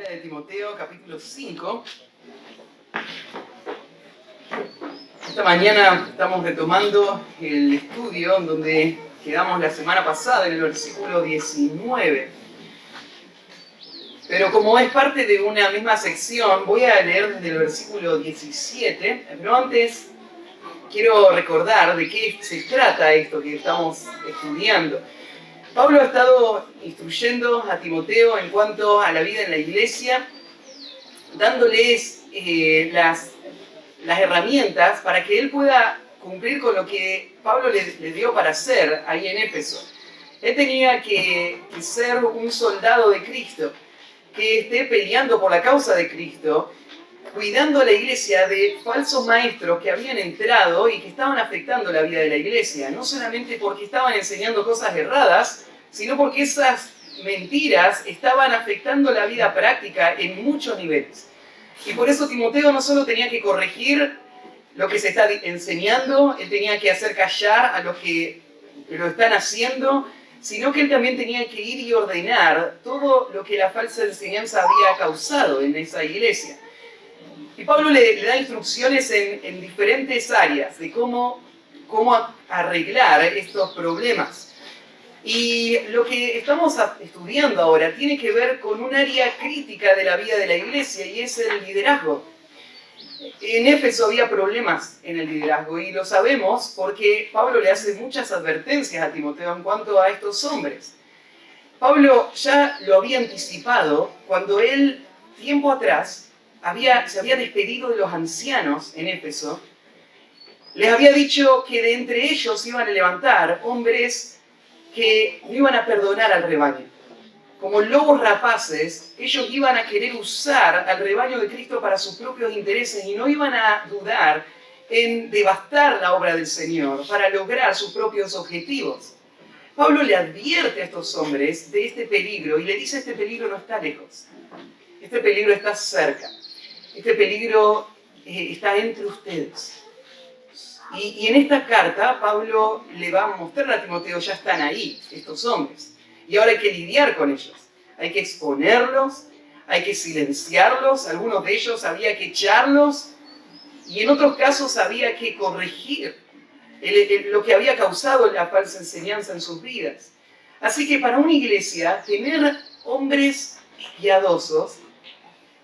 De Timoteo, capítulo 5. Esta mañana estamos retomando el estudio donde quedamos la semana pasada en el versículo 19. Pero como es parte de una misma sección, voy a leer desde el versículo 17. Pero antes quiero recordar de qué se trata esto que estamos estudiando. Pablo ha estado instruyendo a Timoteo en cuanto a la vida en la iglesia, dándoles las herramientas para que él pueda cumplir con lo que Pablo le dio para hacer ahí en Éfeso. Él tenía que ser un soldado de Cristo, que esté peleando por la causa de Cristo, cuidando a la iglesia de falsos maestros que habían entrado y que estaban afectando la vida de la iglesia, no solamente porque estaban enseñando cosas erradas, sino porque esas mentiras estaban afectando la vida práctica en muchos niveles. Y por eso Timoteo no solo tenía que corregir lo que se está enseñando, él tenía que hacer callar a los que lo están haciendo, sino que él también tenía que ir y ordenar todo lo que la falsa enseñanza había causado en esa iglesia. Y Pablo le da instrucciones en diferentes áreas de cómo arreglar estos problemas. Y lo que estamos estudiando ahora tiene que ver con un área crítica de la vida de la iglesia y es el liderazgo. En Éfeso había problemas en el liderazgo y lo sabemos porque Pablo le hace muchas advertencias a Timoteo en cuanto a estos hombres. Pablo ya lo había anticipado cuando él, tiempo atrás, se había despedido de los ancianos en Éfeso. Les había dicho que de entre ellos iban a levantar hombres que no iban a perdonar al rebaño. Como lobos rapaces, ellos iban a querer usar al rebaño de Cristo para sus propios intereses y no iban a dudar en devastar la obra del Señor para lograr sus propios objetivos. Pablo le advierte a estos hombres de este peligro y le dice: este peligro no está lejos, este peligro está cerca, este peligro está entre ustedes. Y en esta carta Pablo le va a mostrar a Timoteo: ya están ahí estos hombres y ahora hay que lidiar con ellos, hay que exponerlos, hay que silenciarlos, algunos de ellos había que echarlos y en otros casos había que corregir lo que había causado la falsa enseñanza en sus vidas. Así que para una iglesia, tener hombres piadosos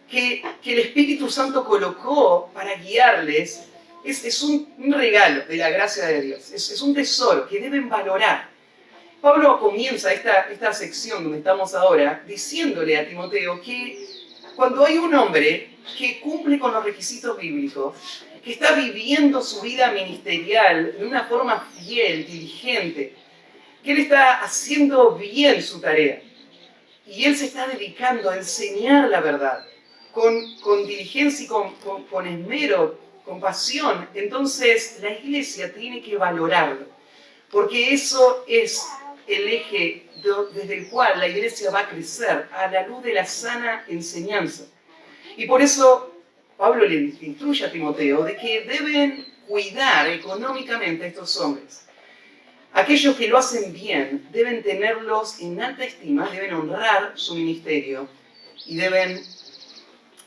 que el Espíritu Santo colocó para guiarles es un regalo de la gracia de Dios, es un tesoro que deben valorar. Pablo comienza esta sección donde estamos ahora diciéndole a Timoteo que cuando hay un hombre que cumple con los requisitos bíblicos, que está viviendo su vida ministerial de una forma fiel, diligente, que él está haciendo bien su tarea y él se está dedicando a enseñar la verdad con diligencia y con esmero, con pasión, entonces la iglesia tiene que valorarlo, porque eso es el eje desde el cual la iglesia va a crecer a la luz de la sana enseñanza. Y por eso Pablo le instruye a Timoteo de que deben cuidar económicamente a estos hombres. Aquellos que lo hacen bien deben tenerlos en alta estima, deben honrar su ministerio y deben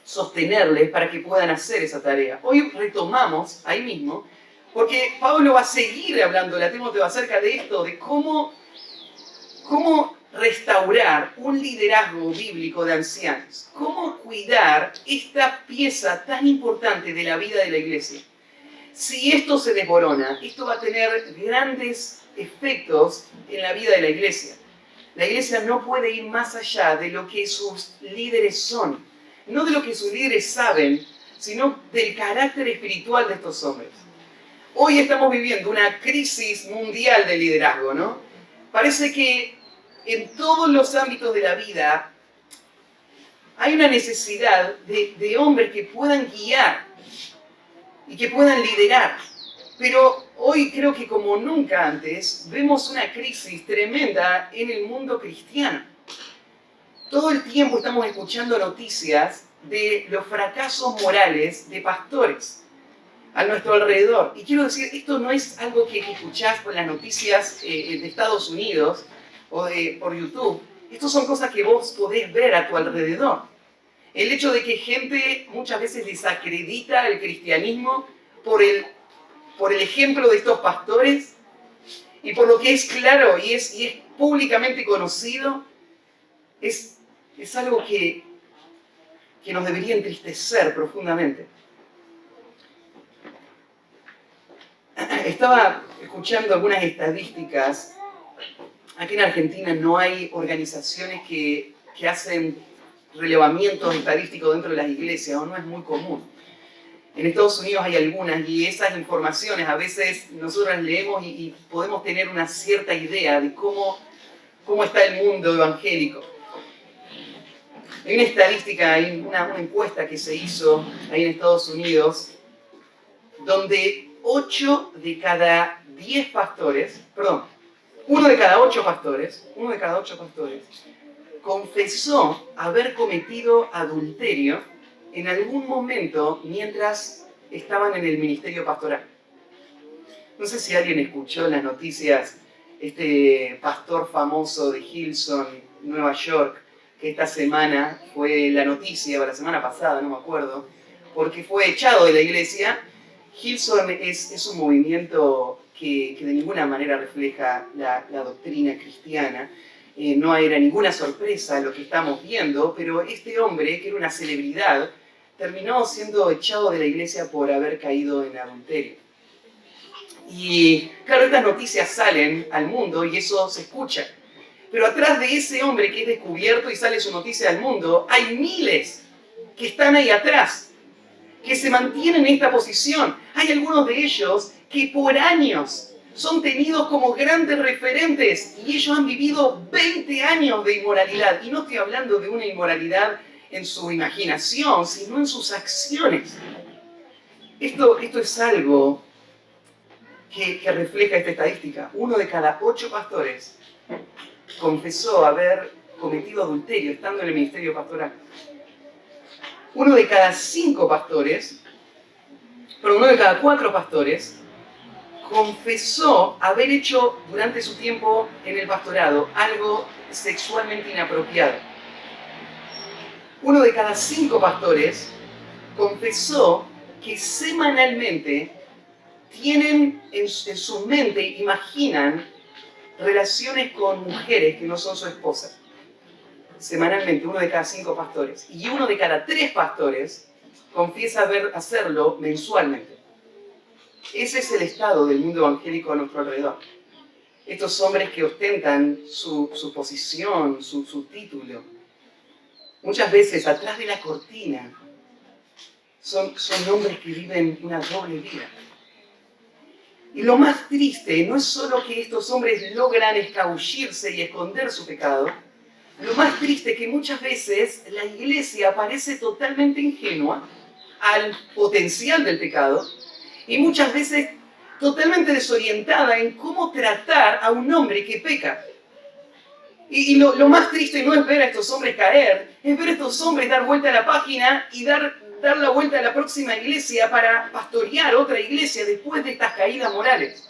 sostenerles para que puedan hacer esa tarea. Hoy retomamos ahí mismo, porque Pablo va a seguir hablándole a Timoteo acerca de esto, de cómo restaurar un liderazgo bíblico de ancianos, cómo cuidar esta pieza tan importante de la vida de la iglesia. Si esto se desmorona, esto va a tener grandes efectos en la vida de la iglesia. La iglesia no puede ir más allá de lo que sus líderes son. No de lo que sus líderes saben, sino del carácter espiritual de estos hombres. Hoy estamos viviendo una crisis mundial de liderazgo, ¿no? Parece que en todos los ámbitos de la vida hay una necesidad de hombres que puedan guiar y que puedan liderar. Pero hoy creo que como nunca antes vemos una crisis tremenda en el mundo cristiano. Todo el tiempo estamos escuchando noticias de los fracasos morales de pastores a nuestro alrededor. Y quiero decir, esto no es algo que escuchás por las noticias de Estados Unidos o por YouTube. Estas son cosas que vos podés ver a tu alrededor. El hecho de que gente muchas veces desacredita el cristianismo por el ejemplo de estos pastores y por lo que es claro y es públicamente conocido, es algo que nos debería entristecer profundamente. Estaba escuchando algunas estadísticas. Aquí en Argentina no hay organizaciones que hacen relevamientos estadísticos dentro de las iglesias, o no es muy común. En Estados Unidos hay algunas, y esas informaciones a veces nosotros las leemos y podemos tener una cierta idea de cómo está el mundo evangélico. Hay una estadística, hay una encuesta que se hizo ahí en Estados Unidos, donde 8 de cada 10 pastores, perdón, uno de cada 8 pastores, confesó haber cometido adulterio en algún momento mientras estaban en el ministerio pastoral. No sé si alguien escuchó en las noticias este pastor famoso de Hillsong, Nueva York, que esta semana fue la noticia, o la semana pasada, no me acuerdo, porque fue echado de la iglesia. Hillsong es un movimiento que de ninguna manera refleja la doctrina cristiana. No era ninguna sorpresa lo que estamos viendo, pero este hombre, que era una celebridad, terminó siendo echado de la iglesia por haber caído en adulterio. Y claro, estas noticias salen al mundo y eso se escucha. Pero atrás de ese hombre que es descubierto y sale su noticia al mundo, hay miles que están ahí atrás, que se mantienen en esta posición. Hay algunos de ellos que por años son tenidos como grandes referentes y ellos han vivido 20 años de inmoralidad. Y no estoy hablando de una inmoralidad en su imaginación, sino en sus acciones. Esto es algo que refleja esta estadística. 1 de cada 8 pastores confesó haber cometido adulterio estando en el ministerio pastoral. 1 de cada 5 pastores, pero 1 de cada 4 pastores confesó haber hecho durante su tiempo en el pastorado algo sexualmente inapropiado. 1 de cada 5 pastores confesó que semanalmente tienen en su mente, imaginan relaciones con mujeres que no son su esposa. Semanalmente, 1 de cada 5 pastores. Y 1 de cada 3 pastores confiesa hacerlo mensualmente. Ese es el estado del mundo evangélico a nuestro alrededor. Estos hombres que ostentan su posición, su título, muchas veces atrás de la cortina, son hombres que viven una doble vida. Y lo más triste no es solo que estos hombres logran escabullirse y esconder su pecado. Lo más triste es que muchas veces la iglesia parece totalmente ingenua al potencial del pecado y muchas veces totalmente desorientada en cómo tratar a un hombre que peca. Y lo más triste no es ver a estos hombres caer, es ver a estos hombres dar vuelta a la página y dar la vuelta a la próxima iglesia para pastorear otra iglesia después de estas caídas morales.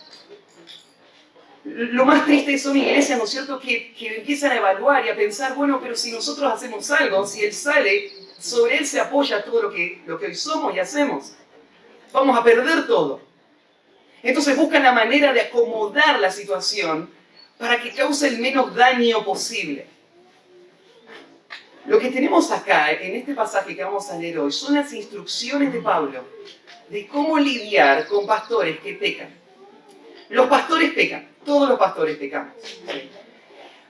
Lo más triste son iglesias, ¿no es cierto?, que empiezan a evaluar y a pensar, bueno, pero si nosotros hacemos algo, si él sale, sobre él se apoya todo lo que hoy somos y hacemos. Vamos a perder todo. Entonces buscan la manera de acomodar la situación para que cause el menos daño posible. Lo que tenemos acá, en este pasaje que vamos a leer hoy, son las instrucciones de Pablo de cómo lidiar con pastores que pecan. Los pastores pecan, todos los pastores pecamos.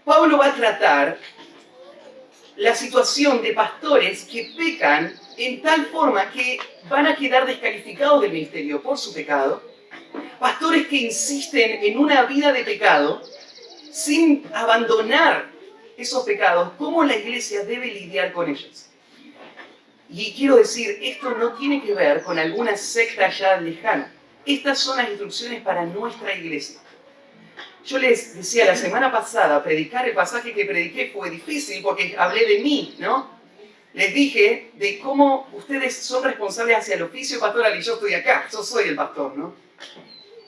Pablo va a tratar la situación de pastores que pecan en tal forma que van a quedar descalificados del ministerio por su pecado. Pastores que insisten en una vida de pecado sin abandonar esos pecados, cómo la iglesia debe lidiar con ellos. Y quiero decir, esto no tiene que ver con alguna secta ya lejana. Estas son las instrucciones para nuestra iglesia. Yo les decía la semana pasada, predicar el pasaje que prediqué fue difícil porque hablé de mí, ¿no? Les dije de cómo ustedes son responsables hacia el oficio pastoral y yo estoy acá, yo soy el pastor, ¿no?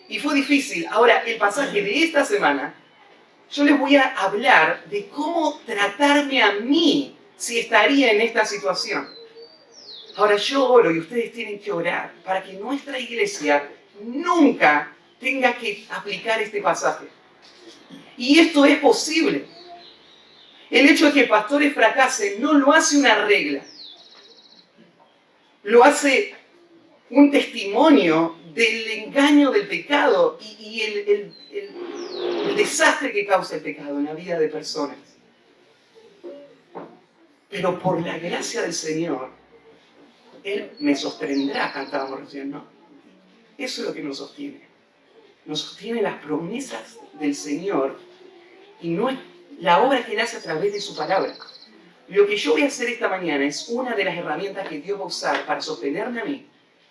Y fue difícil. Ahora, el pasaje de esta semana, yo les voy a hablar de cómo tratarme a mí si estaría en esta situación. Ahora yo oro y ustedes tienen que orar para que nuestra iglesia nunca tenga que aplicar este pasaje. Y esto es posible. El hecho de que pastores fracasen no lo hace una regla. Lo hace un testimonio del engaño del pecado y el desastre que causa el pecado en la vida de personas. Pero por la gracia del Señor, Él me sostendrá, cantábamos recién, ¿no? Eso es lo que nos sostiene. Nos sostiene las promesas del Señor y no es la obra que Él hace a través de su palabra. Lo que yo voy a hacer esta mañana es una de las herramientas que Dios va a usar para sostenerme a mí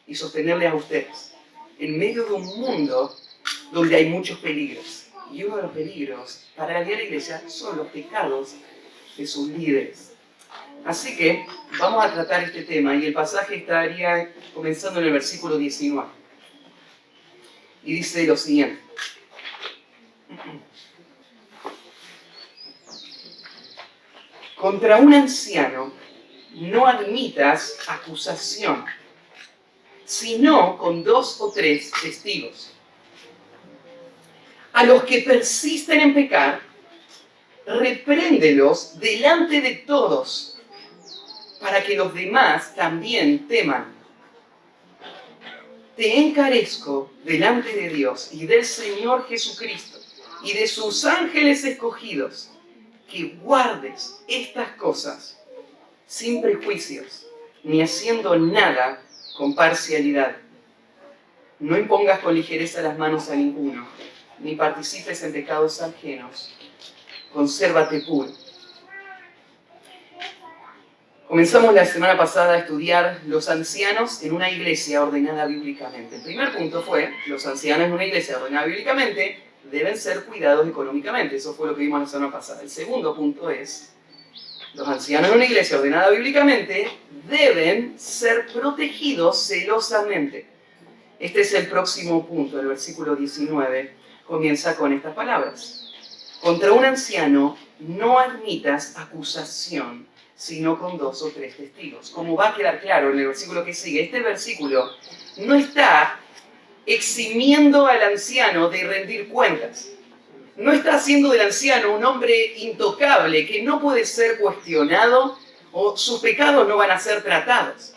y sostenerle a ustedes en medio de un mundo donde hay muchos peligros. Y uno de los peligros para la vida de la iglesia son los pecados de sus líderes. Así que vamos a tratar este tema y el pasaje estaría comenzando en el versículo 19. Y dice lo siguiente. Contra un anciano no admitas acusación, sino con 2 o 3 testigos. A los que persisten en pecar, repréndelos delante de todos, para que los demás también teman. Te encarezco delante de Dios y del Señor Jesucristo y de sus ángeles escogidos, que guardes estas cosas sin prejuicios, ni haciendo nada con parcialidad. No impongas con ligereza las manos a ninguno, ni participes en pecados ajenos. Consérvate puro. Comenzamos la semana pasada a estudiar los ancianos en una iglesia ordenada bíblicamente. El primer punto fue, los ancianos en una iglesia ordenada bíblicamente deben ser cuidados económicamente. Eso fue lo que vimos la semana pasada. El segundo punto es, los ancianos en una iglesia ordenada bíblicamente deben ser protegidos celosamente. Este es el próximo punto, el versículo 19 comienza con estas palabras. Contra un anciano no admitas acusación, sino con 2 o 3 testigos. Como va a quedar claro en el versículo que sigue, este versículo no está eximiendo al anciano de rendir cuentas. No está haciendo del anciano un hombre intocable que no puede ser cuestionado o sus pecados no van a ser tratados.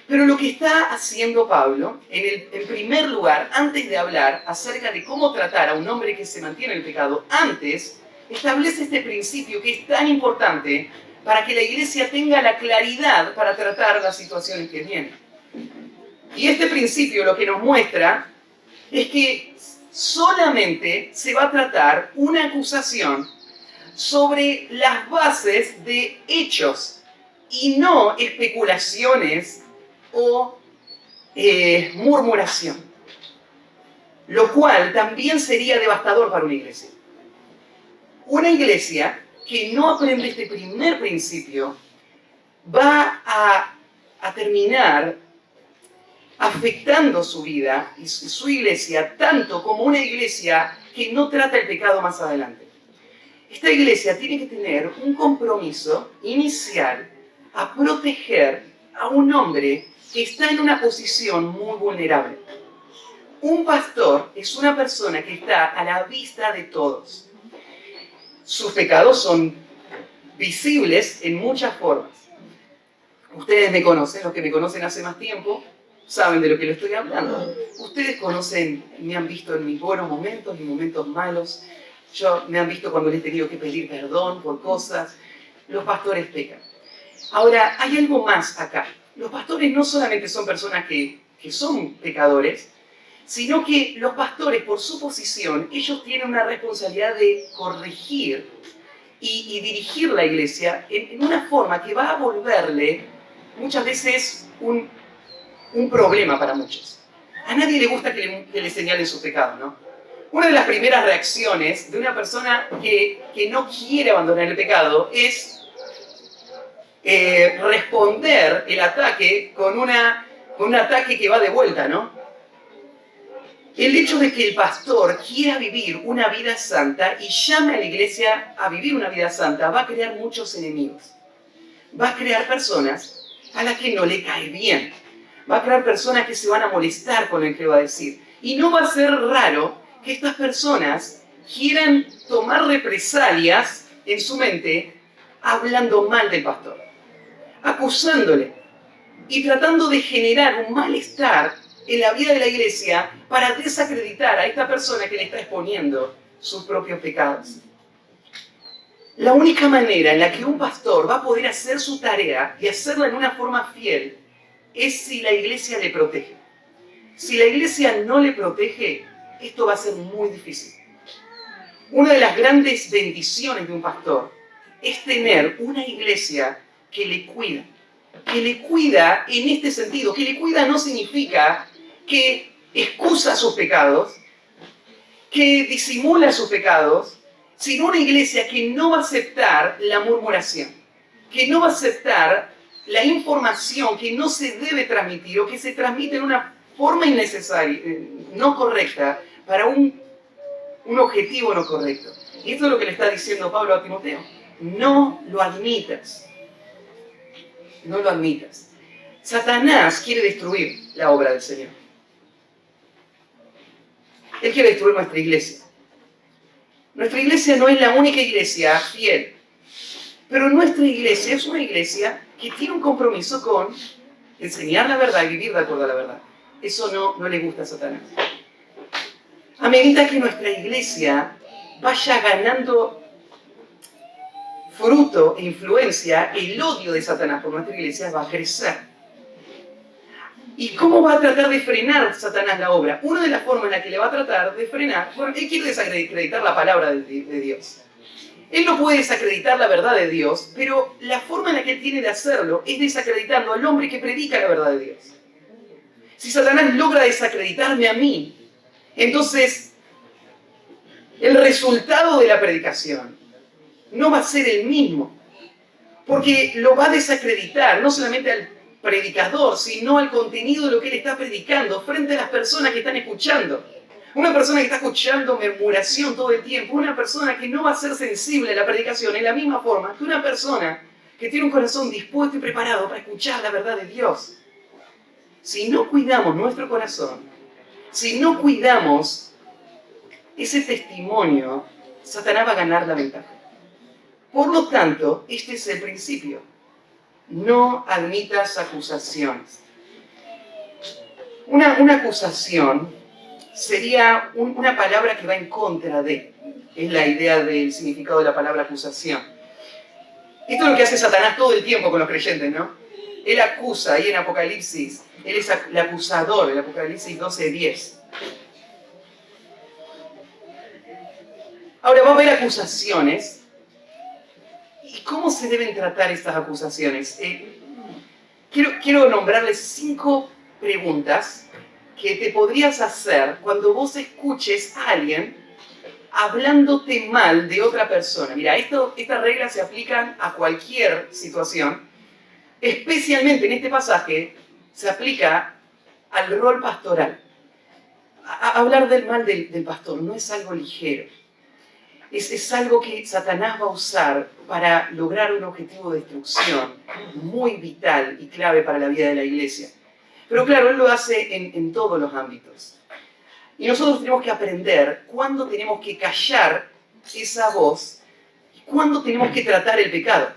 Pero lo que está haciendo Pablo, en primer lugar, antes de hablar acerca de cómo tratar a un hombre que se mantiene en el pecado, antes establece este principio que es tan importante para que la iglesia tenga la claridad para tratar las situaciones que vienen. Y este principio lo que nos muestra es que solamente se va a tratar una acusación sobre las bases de hechos y no especulaciones o murmuración, lo cual también sería devastador para una iglesia. Una iglesia que no aprende este primer principio va a terminar afectando su vida y su iglesia tanto como una iglesia que no trata el pecado más adelante. Esta iglesia tiene que tener un compromiso inicial a proteger a un hombre que está en una posición muy vulnerable. Un pastor es una persona que está a la vista de todos. Sus pecados son visibles en muchas formas. Ustedes me conocen, los que me conocen hace más tiempo, saben de lo que les estoy hablando. Ustedes conocen, me han visto en mis buenos momentos y momentos malos. Me han visto cuando les he tenido que pedir perdón por cosas. Los pastores pecan. Ahora, hay algo más acá. Los pastores no solamente son personas que son pecadores, sino que los pastores, por su posición, ellos tienen una responsabilidad de corregir y dirigir la iglesia en una forma que va a volverle muchas veces un problema para muchos. A nadie le gusta que le señalen sus pecados, ¿no? Una de las primeras reacciones de una persona que no quiere abandonar el pecado es responder el ataque con un ataque que va de vuelta, ¿no? El hecho de que el pastor quiera vivir una vida santa y llame a la iglesia a vivir una vida santa va a crear muchos enemigos. va a crear personas a las que no le cae bien. Va a crear personas que se van a molestar con el que va a decir. Y no va a ser raro que estas personas quieran tomar represalias en su mente hablando mal del pastor, acusándole y tratando de generar un malestar en la vida de la iglesia para desacreditar a esta persona que le está exponiendo sus propios pecados. La única manera en la que un pastor va a poder hacer su tarea y hacerla en una forma fiel es si la iglesia le protege. Si la iglesia no le protege, esto va a ser muy difícil. Una de las grandes bendiciones de un pastor es tener una iglesia que le cuida. Que le cuida en este sentido. Que le cuida no significa que excusa sus pecados, que disimula sus pecados, sino una iglesia que no va a aceptar la murmuración, que no va a aceptar la información que no se debe transmitir o que se transmite en una forma innecesaria, no correcta, para un objetivo no correcto. Y esto es lo que le está diciendo Pablo a Timoteo. No lo admitas. No lo admitas. Satanás quiere destruir la obra del Señor. Él quiere destruir nuestra iglesia. Nuestra iglesia no es la única iglesia fiel, pero nuestra iglesia es una iglesia que tiene un compromiso con enseñar la verdad y vivir de acuerdo a la verdad. Eso no le gusta a Satanás. A medida que nuestra iglesia vaya ganando fruto e influencia, el odio de Satanás por nuestra iglesia va a crecer. ¿Y cómo va a tratar de frenar Satanás la obra? Una de las formas en la que le va a tratar de frenar, bueno, él quiere desacreditar la palabra de Dios. Él no puede desacreditar la verdad de Dios, pero la forma en la que él tiene de hacerlo es desacreditando al hombre que predica la verdad de Dios. Si Satanás logra desacreditarme a mí, entonces el resultado de la predicación no va a ser el mismo, porque lo va a desacreditar no solamente al predicador, sino al contenido de lo que él está predicando frente a las personas que están escuchando. Una persona que está escuchando murmuración todo el tiempo, una persona que no va a ser sensible a la predicación en la misma forma que una persona que tiene un corazón dispuesto y preparado para escuchar la verdad de Dios. Si no cuidamos nuestro corazón, si no cuidamos ese testimonio, Satanás va a ganar la ventaja. Por lo tanto, este es el principio. No admitas acusaciones. Una acusación sería una palabra que va en contra de. Es la idea del significado de la palabra acusación. Esto es lo que hace Satanás todo el tiempo con los creyentes, ¿no? Él acusa, ahí en Apocalipsis, él es el acusador, en Apocalipsis 12:10. Ahora va a haber acusaciones. ¿Y cómo se deben tratar estas acusaciones? Quiero nombrarles 5 preguntas que te podrías hacer cuando vos escuches a alguien hablándote mal de otra persona. Mira, estas reglas se aplican a cualquier situación. Especialmente en este pasaje se aplica al rol pastoral. Hablar del mal del pastor no es algo ligero. Es algo que Satanás va a usar para lograr un objetivo de destrucción muy vital y clave para la vida de la iglesia. Pero claro, él lo hace en todos los ámbitos. Y nosotros tenemos que aprender cuándo tenemos que callar esa voz y cuándo tenemos que tratar el pecado.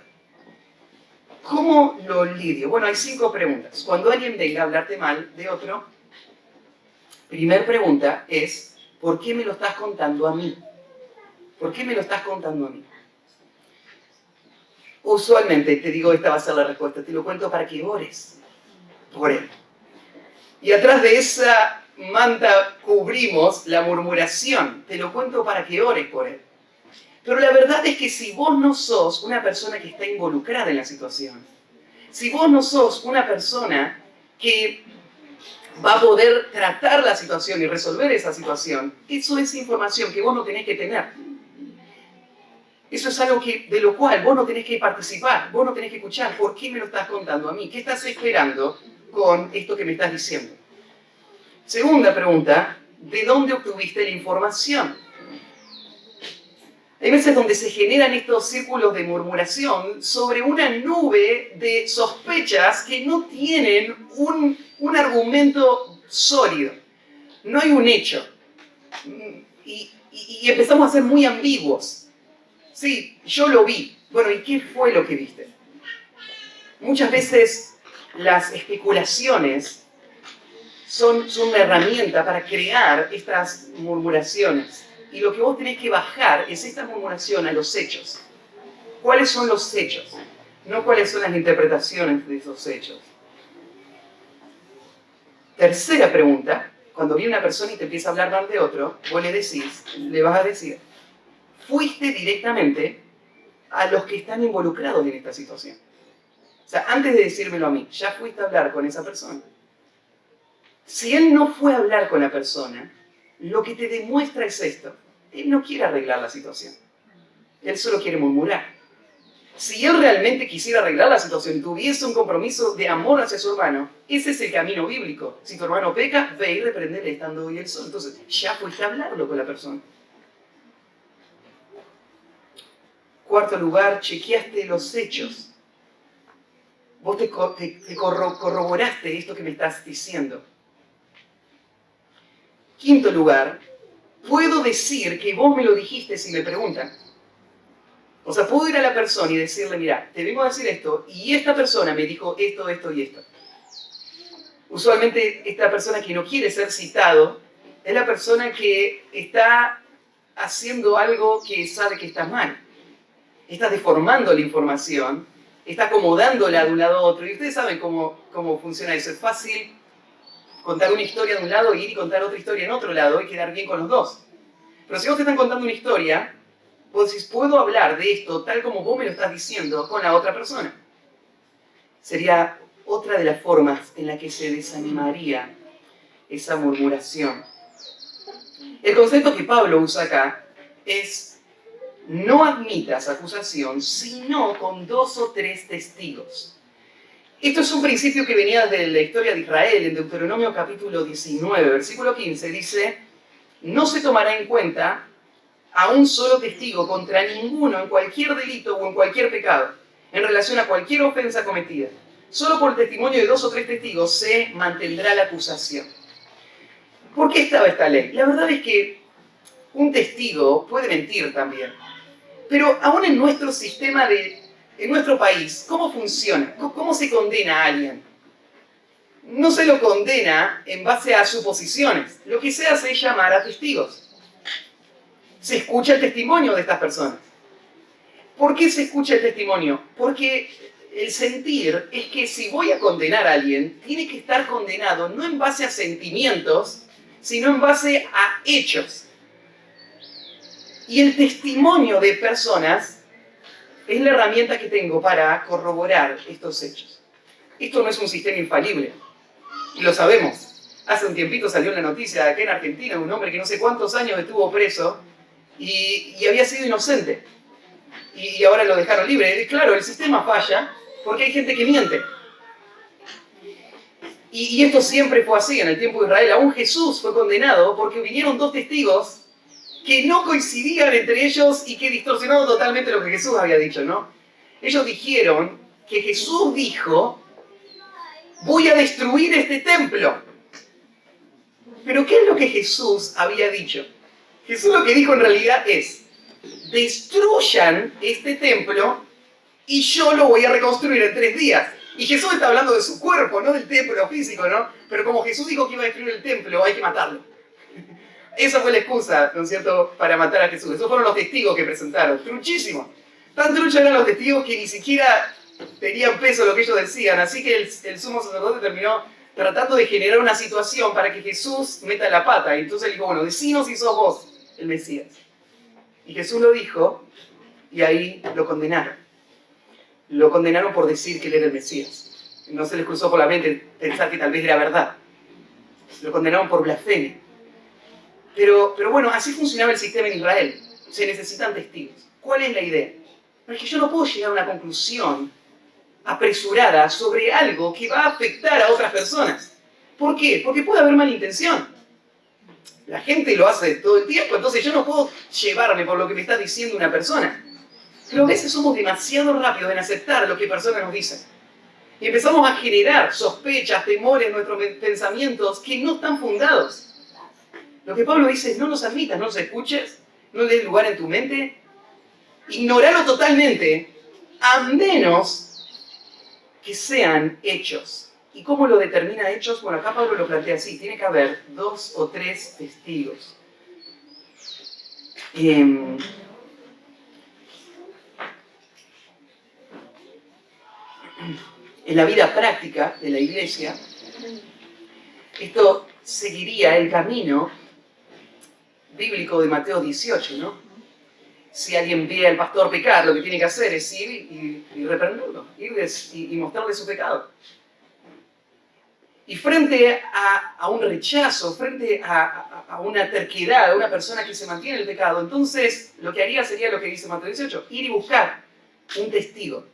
¿Cómo lo lidio? Bueno, hay 5 preguntas. Cuando alguien venga a hablarte mal de otro, primera pregunta es, ¿por qué me lo estás contando a mí? ¿Por qué me lo estás contando a mí? Usualmente, te digo, esta va a ser la respuesta, te lo cuento para que ores por él. Y atrás de esa manta cubrimos la murmuración, te lo cuento para que ores por él. Pero la verdad es que si vos no sos una persona que está involucrada en la situación, si vos no sos una persona que va a poder tratar la situación y resolver esa situación, eso es información que vos no tenés que tener. Eso es algo de lo cual vos no tenés que participar, vos no tenés que escuchar. ¿Por qué me lo estás contando a mí? ¿Qué estás esperando con esto que me estás diciendo? Segunda pregunta, ¿de dónde obtuviste la información? Hay veces donde se generan estos círculos de murmuración sobre una nube de sospechas que no tienen un argumento sólido. No hay un hecho. Y empezamos a ser muy ambiguos. Sí, yo lo vi. Bueno, ¿y qué fue lo que viste? Muchas veces las especulaciones son una herramienta para crear estas murmuraciones. Y lo que vos tenés que bajar es esta murmuración a los hechos. ¿Cuáles son los hechos? No cuáles son las interpretaciones de esos hechos. Tercera pregunta, cuando viene una persona y te empieza a hablar mal de otro, vos le vas a decir, fuiste directamente a los que están involucrados en esta situación. O sea, antes de decírmelo a mí, ya fuiste a hablar con esa persona. Si él no fue a hablar con la persona, lo que te demuestra es esto. Él no quiere arreglar la situación. Él solo quiere murmurar. Si él realmente quisiera arreglar la situación y tuviese un compromiso de amor hacia su hermano, ese es el camino bíblico. Si tu hermano peca, ve y reprendele estando hoy el sol. Entonces, ya fuiste a hablarlo con la persona. Cuarto lugar, chequeaste los hechos. Vos te corroboraste esto que me estás diciendo. Quinto lugar, puedo decir que vos me lo dijiste si me preguntan. O sea, puedo ir a la persona y decirle, mira, te vengo a decir esto, y esta persona me dijo esto, esto y esto. Usualmente esta persona que no quiere ser citado es la persona que está haciendo algo que sabe que está mal. Está deformando la información, está acomodándola de un lado a otro. Y ustedes saben cómo funciona eso. Es fácil contar una historia de un lado, ir y contar otra historia en otro lado y quedar bien con los dos. Pero si vos te están contando una historia, vos decís, puedo hablar de esto tal como vos me lo estás diciendo con la otra persona. Sería otra de las formas en la que se desanimaría esa murmuración. El concepto que Pablo usa acá es no admitas acusación sino con 2 o 3 testigos. Esto es un principio que venía desde la historia de Israel, en Deuteronomio capítulo 19, versículo 15, dice, no se tomará en cuenta a un solo testigo contra ninguno en cualquier delito o en cualquier pecado, en relación a cualquier ofensa cometida. Solo por el testimonio de 2 o 3 testigos se mantendrá la acusación. ¿Por qué estaba esta ley? La verdad es que un testigo puede mentir también. Pero aún en nuestro sistema en nuestro país, ¿cómo funciona? ¿Cómo se condena a alguien? No se lo condena en base a suposiciones. Lo que se hace es llamar a testigos. Se escucha el testimonio de estas personas. ¿Por qué se escucha el testimonio? Porque el sentir es que si voy a condenar a alguien, tiene que estar condenado no en base a sentimientos, sino en base a hechos. Y el testimonio de personas es la herramienta que tengo para corroborar estos hechos. Esto no es un sistema infalible, y lo sabemos. Hace un tiempito salió una noticia acá en Argentina de un hombre que no sé cuántos años estuvo preso y había sido inocente. Y ahora lo dejaron libre. Y claro, el sistema falla porque hay gente que miente. Y esto siempre fue así en el tiempo de Israel. Aún Jesús fue condenado porque vinieron 2 testigos que no coincidían entre ellos y que distorsionaron totalmente lo que Jesús había dicho, ¿no? Ellos dijeron que Jesús dijo, voy a destruir este templo. Pero ¿qué es lo que Jesús había dicho? Jesús lo que dijo en realidad es, destruyan este templo y yo lo voy a reconstruir en 3 días. Y Jesús está hablando de su cuerpo, no del templo físico, ¿no? Pero como Jesús dijo que iba a destruir el templo, hay que matarlo. Esa fue la excusa, ¿no es cierto?, para matar a Jesús. Esos fueron los testigos que presentaron. Truchísimo. Tan truchos eran los testigos que ni siquiera tenían peso lo que ellos decían. Así que el sumo sacerdote terminó tratando de generar una situación para que Jesús meta la pata. Y entonces él dijo, bueno, decinos si sos vos el Mesías. Y Jesús lo dijo, y ahí lo condenaron. Lo condenaron por decir que él era el Mesías. No se les cruzó por la mente pensar que tal vez era verdad. Lo condenaron por blasfemia. Pero bueno, así funcionaba el sistema en Israel. Se necesitan testigos. ¿Cuál es la idea? Porque yo no puedo llegar a una conclusión apresurada sobre algo que va a afectar a otras personas. ¿Por qué? Porque puede haber mala intención. La gente lo hace todo el tiempo, entonces yo no puedo llevarme por lo que me está diciendo una persona. Pero a veces somos demasiado rápidos en aceptar lo que personas nos dicen. Y empezamos a generar sospechas, temores en nuestros pensamientos que no están fundados. Lo que Pablo dice es: no los admitas, no los escuches, no le des lugar en tu mente, ignoralo totalmente, a menos que sean hechos. ¿Y cómo lo determina hechos? Bueno, acá Pablo lo plantea así: tiene que haber 2 o 3 testigos. En la vida práctica de la iglesia, esto seguiría el camino bíblico de Mateo 18, ¿no? Si alguien ve al pastor pecar, lo que tiene que hacer es ir y reprenderlo, ir y mostrarle su pecado. Y frente a un rechazo, frente a una terquedad, a una persona que se mantiene en el pecado, entonces lo que haría sería lo que dice Mateo 18, ir y buscar un testigo.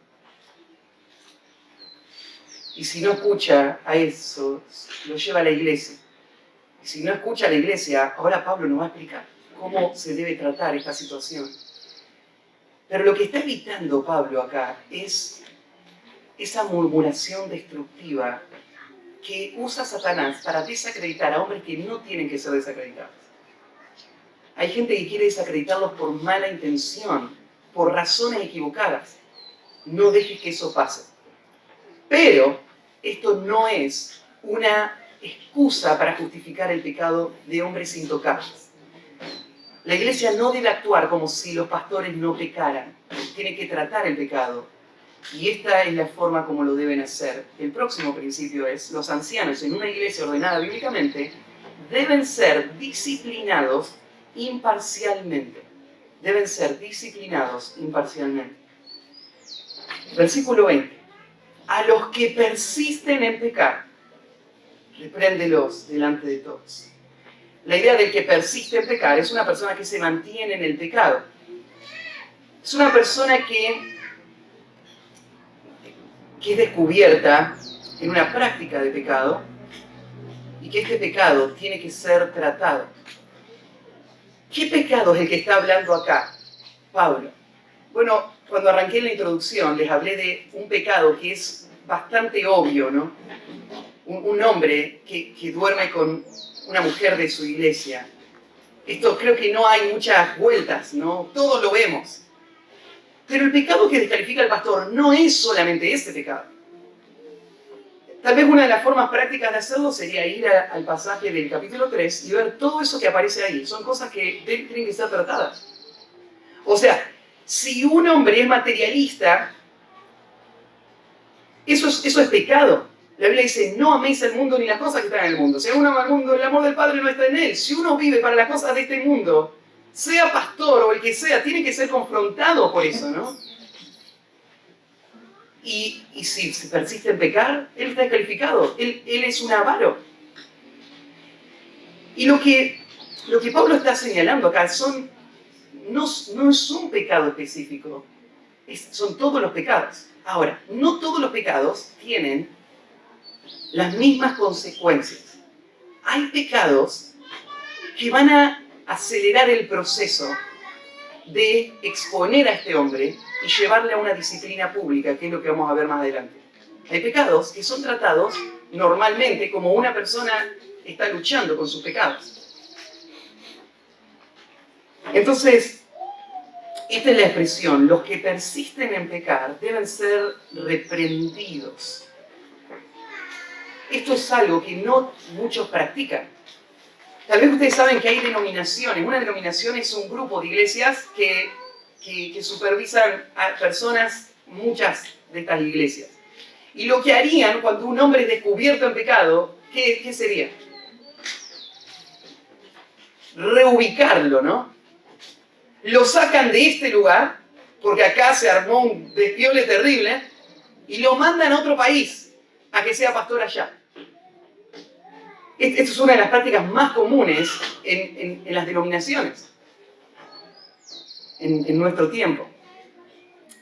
Y si no escucha a eso, lo lleva a la iglesia. Y si no escucha a la iglesia, ahora Pablo nos va a explicar cómo se debe tratar esta situación. Pero lo que está evitando Pablo acá es esa murmuración destructiva que usa Satanás para desacreditar a hombres que no tienen que ser desacreditados. Hay gente que quiere desacreditarlos por mala intención, por razones equivocadas. No dejes que eso pase. Pero esto no es una excusa para justificar el pecado de hombres intocables. La iglesia no debe actuar como si los pastores no pecaran. Tiene que tratar el pecado. Y esta es la forma como lo deben hacer. El próximo principio es: los ancianos en una iglesia ordenada bíblicamente deben ser disciplinados imparcialmente. Deben ser disciplinados imparcialmente. Versículo 20. A los que persisten en pecar, repréndelos delante de todos. La idea del que persiste en pecar es una persona que se mantiene en el pecado. Es una persona que es descubierta en una práctica de pecado y que este pecado tiene que ser tratado. ¿Qué pecado es el que está hablando acá Pablo? Bueno, cuando arranqué en la introducción les hablé de un pecado que es bastante obvio, ¿no? Un hombre que duerme con una mujer de su iglesia. Esto creo que no hay muchas vueltas, ¿no? Todos lo vemos. Pero el pecado que descalifica al pastor no es solamente ese pecado. Tal vez una de las formas prácticas de hacerlo sería ir al pasaje del capítulo 3 y ver todo eso que aparece ahí. Son cosas que tienen que ser tratadas. O sea, si un hombre es materialista, eso es pecado. La Biblia dice: no améis el mundo ni las cosas que están en el mundo. Si uno ama el mundo, el amor del Padre no está en él. Si uno vive para las cosas de este mundo, sea pastor o el que sea, tiene que ser confrontado por eso, ¿no? Y si persiste en pecar, él está descalificado. Él es un avaro. Y lo que Pablo está señalando acá no es un pecado específico. Son todos los pecados. Ahora, no todos los pecados tienen las mismas consecuencias. Hay pecados que van a acelerar el proceso de exponer a este hombre y llevarle a una disciplina pública, que es lo que vamos a ver más adelante. Hay pecados que son tratados normalmente como una persona está luchando con sus pecados. Entonces, esta es la expresión: los que persisten en pecar deben ser reprendidos. Esto es algo que no muchos practican. Tal vez ustedes saben que hay denominaciones. Una denominación es un grupo de iglesias que supervisan a personas, muchas de estas iglesias. Y lo que harían cuando un hombre es descubierto en pecado, ¿qué sería? Reubicarlo, ¿no? Lo sacan de este lugar, porque acá se armó un despiole terrible, y lo mandan a otro país, a que sea pastor allá. Esto es una de las prácticas más comunes en las denominaciones en nuestro tiempo.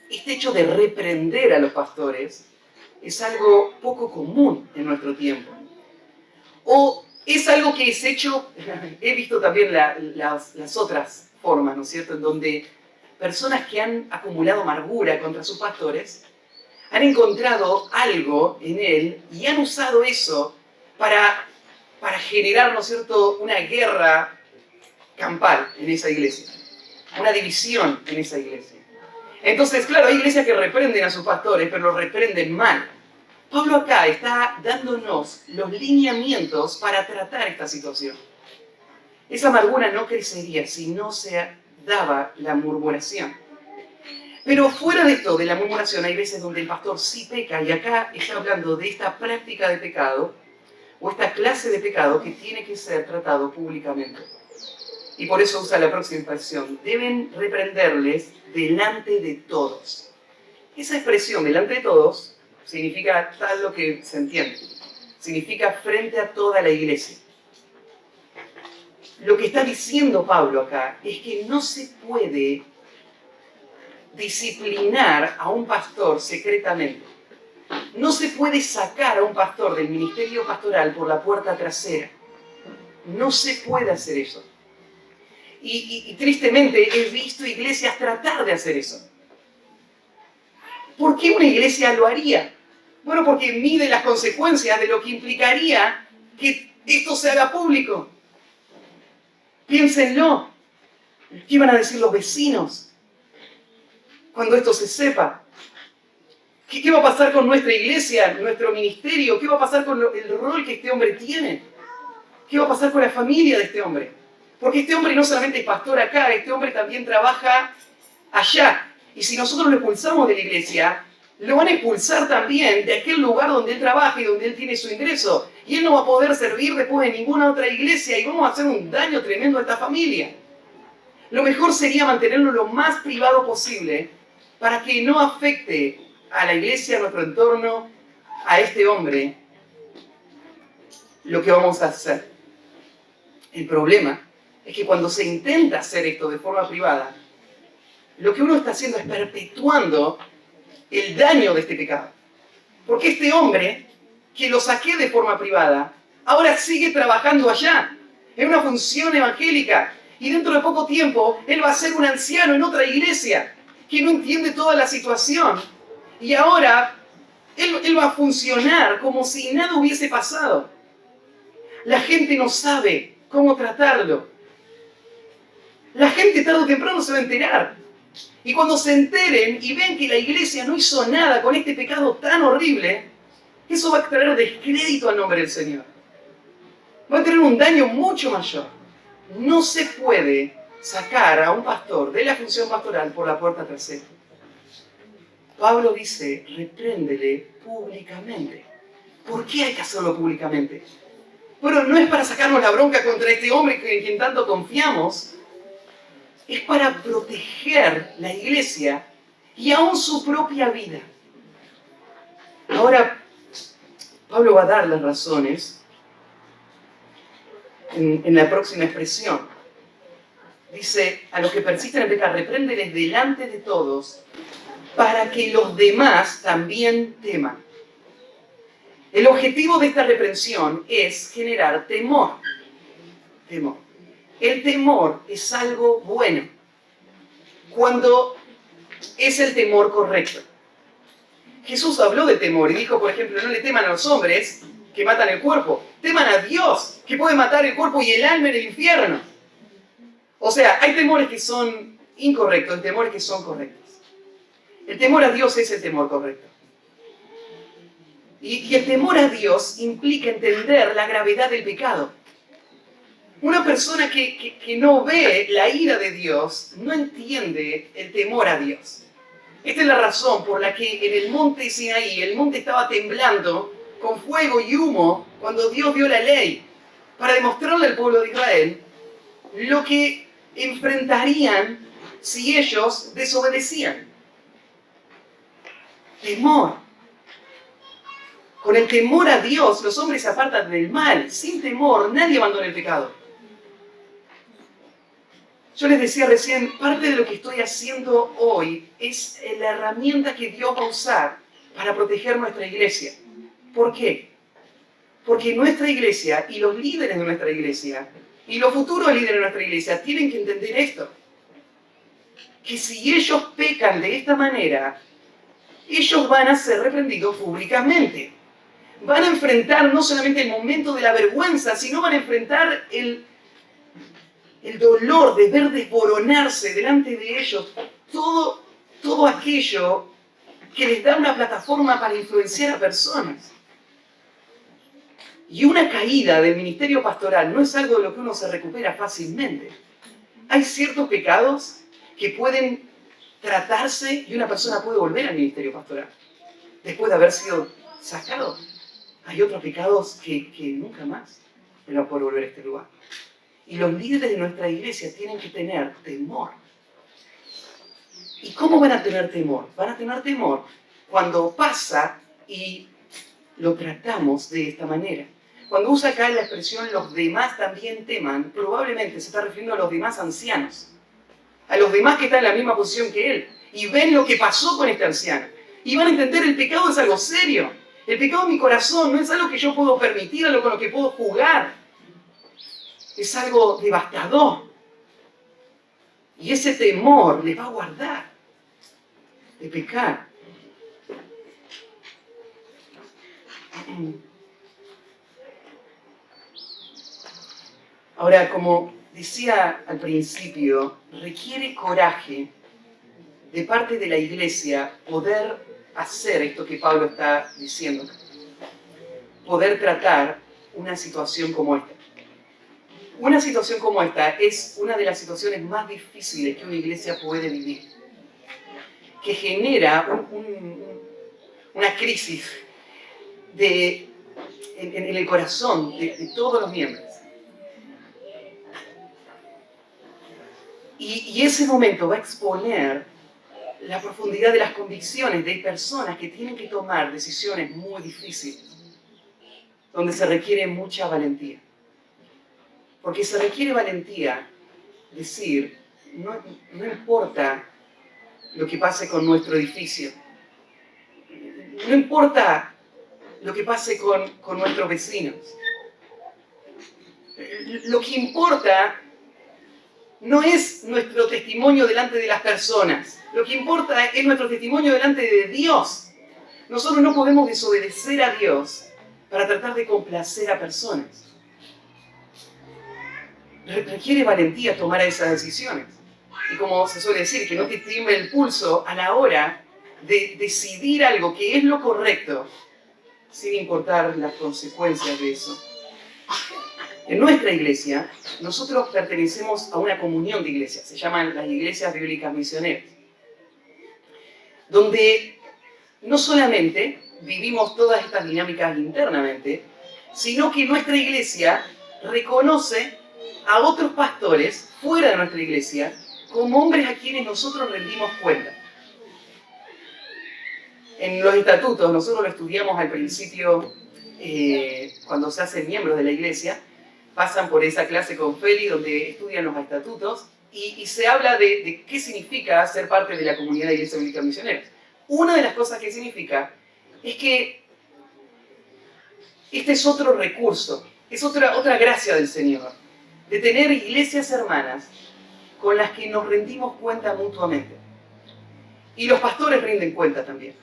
Este hecho de reprender a los pastores es algo poco común en nuestro tiempo. O Es algo que es hecho, he visto también las otras formas, ¿no es cierto?, en donde personas que han acumulado amargura contra sus pastores han encontrado algo en él y han usado eso para generar, ¿no es cierto?, una guerra campal en esa iglesia, una división en esa iglesia. Entonces, claro, hay iglesias que reprenden a sus pastores, pero los reprenden mal. Pablo acá está dándonos los lineamientos para tratar esta situación. Esa amargura no crecería si no se daba la murmuración. Pero fuera de esto, de la murmuración, hay veces donde el pastor sí peca, y acá está hablando de esta práctica de pecado, o esta clase de pecado que tiene que ser tratado públicamente. Y por eso usa la próxima expresión: deben reprenderles delante de todos. Esa expresión, delante de todos, significa tal lo que se entiende. Significa frente a toda la iglesia. Lo que está diciendo Pablo acá es que no se puede disciplinar a un pastor secretamente. No se puede sacar a un pastor del ministerio pastoral por la puerta trasera. No se puede hacer eso. Y tristemente he visto iglesias tratar de hacer eso. ¿Por qué una iglesia lo haría? Bueno, porque mide las consecuencias de lo que implicaría que esto se haga público. Piénsenlo. ¿Qué van a decir los vecinos cuando esto se sepa? ¿Qué va a pasar con nuestra iglesia, nuestro ministerio? ¿Qué va a pasar con el rol que este hombre tiene? ¿Qué va a pasar con la familia de este hombre? Porque este hombre no solamente es pastor acá, este hombre también trabaja allá. Y si nosotros lo expulsamos de la iglesia, lo van a expulsar también de aquel lugar donde él trabaja y donde él tiene su ingreso. Y él no va a poder servir después de ninguna otra iglesia y vamos a hacer un daño tremendo a esta familia. Lo mejor sería mantenerlo lo más privado posible para que no afecte a la iglesia, a nuestro entorno, a este hombre, lo que vamos a hacer. El problema es que cuando se intenta hacer esto de forma privada, lo que uno está haciendo es perpetuando el daño de este pecado. Porque este hombre, que lo saqué de forma privada, ahora sigue trabajando allá, en una función evangélica, y dentro de poco tiempo, él va a ser un anciano en otra iglesia, que no entiende toda la situación, y ahora él va a funcionar como si nada hubiese pasado. La gente no sabe cómo tratarlo. La gente tarde o temprano se va a enterar. Y cuando se enteren y ven que la iglesia no hizo nada con este pecado tan horrible, eso va a traer descrédito al nombre del Señor. Va a tener un daño mucho mayor. No se puede sacar a un pastor de la función pastoral por la puerta trasera. Pablo dice, repréndele públicamente. ¿Por qué hay que hacerlo públicamente? Bueno, no es para sacarnos la bronca contra este hombre en quien tanto confiamos, es para proteger la iglesia y aún su propia vida. Ahora, Pablo va a dar las razones en la próxima expresión. Dice, a los que persisten en pecar, repréndeles delante de todos, para que los demás también teman. El objetivo de esta reprensión es generar temor. Temor. El temor es algo bueno cuando es el temor correcto. Jesús habló de temor y dijo, por ejemplo, no le teman a los hombres que matan el cuerpo, teman a Dios que puede matar el cuerpo y el alma en el infierno. O sea, hay temores que son incorrectos y temores que son correctos. El temor a Dios es el temor correcto. Y el temor a Dios implica entender la gravedad del pecado. Una persona que no ve la ira de Dios no entiende el temor a Dios. Esta es la razón por la que en el monte Sinaí, el monte estaba temblando con fuego y humo cuando Dios dio la ley, para demostrarle al pueblo de Israel lo que enfrentarían si ellos desobedecían. Temor. Con el temor a Dios, los hombres se apartan del mal. Sin temor, nadie abandona el pecado. Yo les decía recién, parte de lo que estoy haciendo hoy es la herramienta que Dios va a usar para proteger nuestra iglesia. ¿Por qué? Porque nuestra iglesia y los líderes de nuestra iglesia y los futuros líderes de nuestra iglesia tienen que entender esto. Que si ellos pecan de esta manera, ellos van a ser reprendidos públicamente. Van a enfrentar no solamente el momento de la vergüenza, sino van a enfrentar el dolor de ver desboronarse delante de ellos todo aquello que les da una plataforma para influenciar a personas. Y una caída del ministerio pastoral no es algo de lo que uno se recupera fácilmente. Hay ciertos pecados que pueden tratarse y una persona puede volver al ministerio pastoral después de haber sido sacado. Hay otros pecados que nunca más van a poder volver a este lugar. Y los líderes de nuestra iglesia tienen que tener temor. ¿Y cómo van a tener temor? Van a tener temor cuando pasa y lo tratamos de esta manera. Cuando usa acá la expresión los demás también teman, probablemente se está refiriendo a los demás ancianos, a los demás que están en la misma posición que él, y ven lo que pasó con este anciano. Y van a entender el pecado es algo serio. El pecado en mi corazón no es algo que yo puedo permitir, algo con lo que puedo jugar. Es algo devastador. Y ese temor les va a guardar de pecar. Ahora, como decía al principio, requiere coraje de parte de la iglesia poder hacer esto que Pablo está diciendo. Poder tratar una situación como esta. Una situación como esta es una de las situaciones más difíciles que una iglesia puede vivir, que genera una crisis en el corazón de todos los miembros. Y ese momento va a exponer la profundidad de las convicciones de personas que tienen que tomar decisiones muy difíciles, donde se requiere mucha valentía. Porque se requiere valentía decir, no importa lo que pase con nuestro edificio, no importa lo que pase con nuestros vecinos. Lo que importa no es nuestro testimonio delante de las personas. Lo que importa es nuestro testimonio delante de Dios. Nosotros no podemos desobedecer a Dios para tratar de complacer a personas. Requiere valentía tomar esas decisiones. Y como se suele decir, que no te tiemble el pulso a la hora de decidir algo que es lo correcto, sin importar las consecuencias de eso. En nuestra iglesia, nosotros pertenecemos a una comunión de iglesias, se llaman las iglesias bíblicas misioneras, donde no solamente vivimos todas estas dinámicas internamente, sino que nuestra iglesia reconoce a otros pastores fuera de nuestra iglesia como hombres a quienes nosotros rendimos cuenta. En los estatutos, nosotros lo estudiamos al principio, cuando se hacen miembros de la iglesia, pasan por esa clase con Feli donde estudian los estatutos y se habla de qué significa ser parte de la comunidad de Iglesias Bíblicas Misioneras. Una de las cosas que significa es que este es otro recurso, es otra gracia del Señor, de tener iglesias hermanas con las que nos rendimos cuenta mutuamente. Y los pastores rinden cuenta también.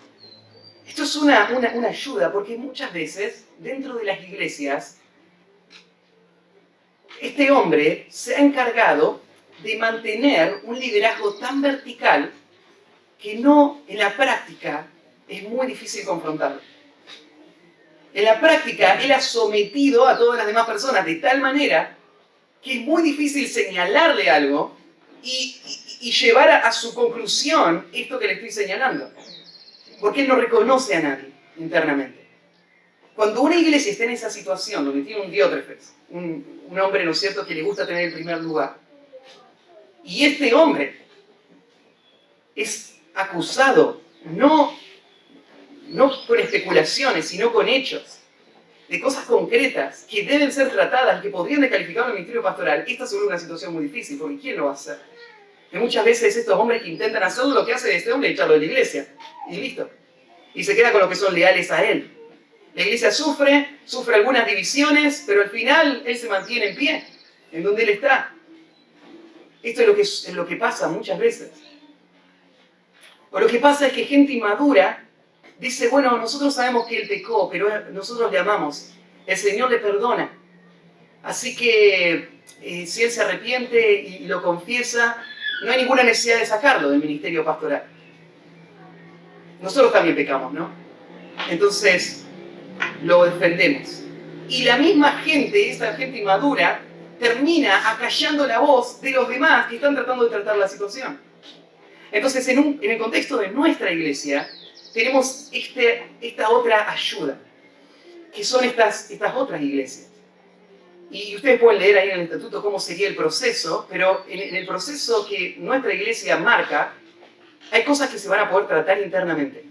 Esto es una ayuda porque muchas veces dentro de las iglesias este hombre se ha encargado de mantener un liderazgo tan vertical que en la práctica es muy difícil confrontarlo. En la práctica él ha sometido a todas las demás personas de tal manera que es muy difícil señalarle algo y llevar a su conclusión esto que le estoy señalando. Porque él no reconoce a nadie internamente. Cuando una iglesia está en esa situación, donde tiene un diótrefes, un hombre, ¿no es cierto?, que le gusta tener el primer lugar, y este hombre es acusado, no por especulaciones, sino con hechos, de cosas concretas que deben ser tratadas y que podrían descalificar el ministerio pastoral, esta es una situación muy difícil, porque ¿quién lo va a hacer? Que muchas veces estos hombres que intentan hacerlo, lo que hace este hombre es echarlo de la iglesia, y listo. Y se queda con los que son leales a él. La iglesia sufre algunas divisiones, pero al final él se mantiene en pie, en donde él está. Esto es lo que pasa muchas veces. O lo que pasa es que gente inmadura dice, bueno, nosotros sabemos que él pecó, pero nosotros le amamos. El Señor le perdona. Así que si él se arrepiente y lo confiesa, no hay ninguna necesidad de sacarlo del ministerio pastoral. Nosotros también pecamos, ¿no? Entonces, lo defendemos. Y la misma gente, esta gente inmadura, termina acallando la voz de los demás que están tratando de tratar la situación. Entonces, en el contexto de nuestra iglesia, tenemos esta otra ayuda, que son estas otras iglesias. Y ustedes pueden leer ahí en el estatuto cómo sería el proceso, pero en el proceso que nuestra iglesia marca, hay cosas que se van a poder tratar internamente.